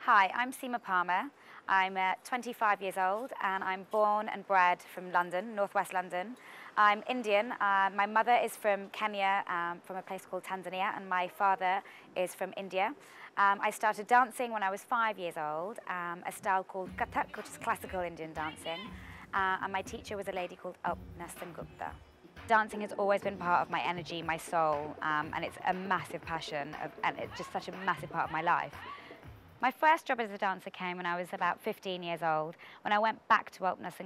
Hi, I'm Seema Parmar. I'm 25 years old and I'm born and bred from London, northwest London. I'm Indian. My mother is from Kenya, from a place called Tanzania, and my father is from India. I started dancing when I was 5 years old, a style called Kathak, which is classical Indian dancing. And my teacher was a lady called Gupta. Dancing has always been part of my energy, my soul, and it's a massive passion, and it's just such a massive part of my life. My first job as a dancer came when I was about 15 years old, when I went back to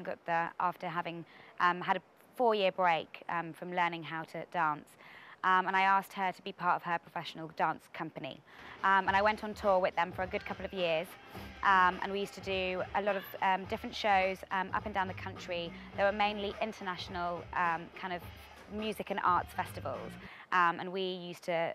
Gupta after having had a 4-year break from learning how to dance. And I asked her to be part of her professional dance company. And I went on tour with them for a good couple of years. And we used to do a lot of different shows up and down the country. They were mainly international kind of music and arts festivals. And we used to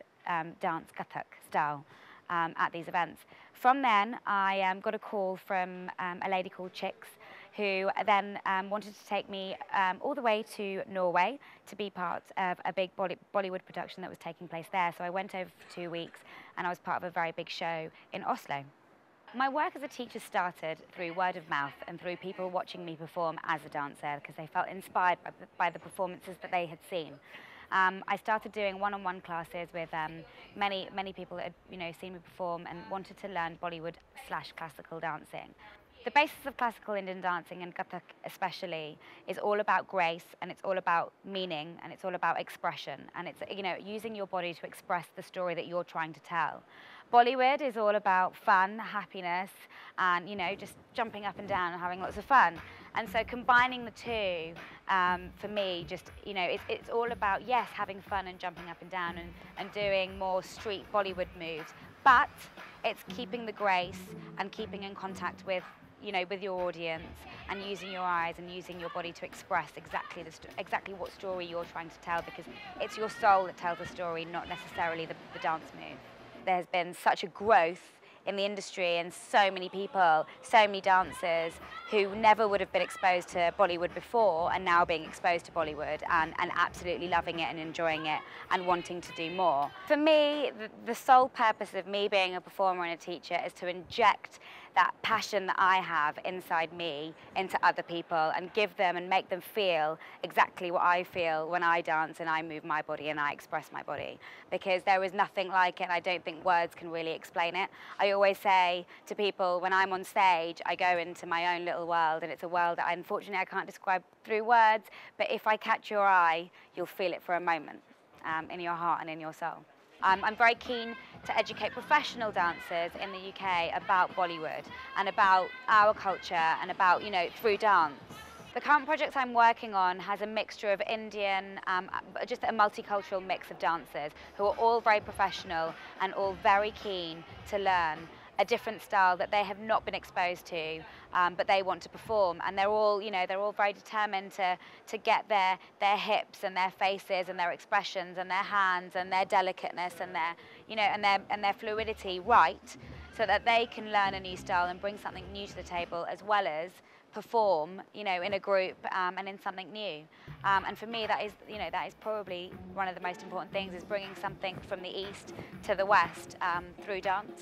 dance Kathak style at these events. From then, I got a call from a lady called Chicks, who then wanted to take me all the way to Norway to be part of a big Bollywood production that was taking place there. So I went over for 2 weeks and I was part of a very big show in Oslo. My work as a teacher started through word of mouth and through people watching me perform as a dancer because they felt inspired by the performances that they had seen. I started doing one-on-one classes with many people that had seen me perform and wanted to learn Bollywood/classical dancing. The basis of classical Indian dancing, and Kathak especially, is all about grace, and it's all about meaning, and it's all about expression, and it's using your body to express the story that you're trying to tell. Bollywood is all about fun, happiness, and just jumping up and down and having lots of fun. And so combining the two, for me, it's all about, yes, having fun and jumping up and down and doing more street Bollywood moves, but it's keeping the grace and keeping in contact with your audience and using your eyes and using your body to express exactly what story you're trying to tell, because it's your soul that tells the story, not necessarily the dance move. There's been such a growth in the industry and so many people, so many dancers who never would have been exposed to Bollywood before and now being exposed to Bollywood and absolutely loving it and enjoying it and wanting to do more. For me, the sole purpose of me being a performer and a teacher is to inject that passion that I have inside me into other people and give them and make them feel exactly what I feel when I dance and I move my body and I express my body, because there is nothing like it, and I don't think words can really explain it. I always say to people, when I'm on stage, I go into my own little world, and it's a world that unfortunately I can't describe through words, but if I catch your eye, you'll feel it for a moment in your heart and in your soul. I'm very keen to educate professional dancers in the UK about Bollywood and about our culture and about, through dance. The current project I'm working on has a mixture of Indian, just a multicultural mix of dancers who are all very professional and all very keen to learn a different style that they have not been exposed to, but they want to perform. And they're all, they're all very determined to get their hips and their faces and their expressions and their hands and their delicateness and their fluidity right, so that they can learn a new style and bring something new to the table, as well as perform, in a group and in something new. And for me, that is probably one of the most important things, is bringing something from the East to the West through dance.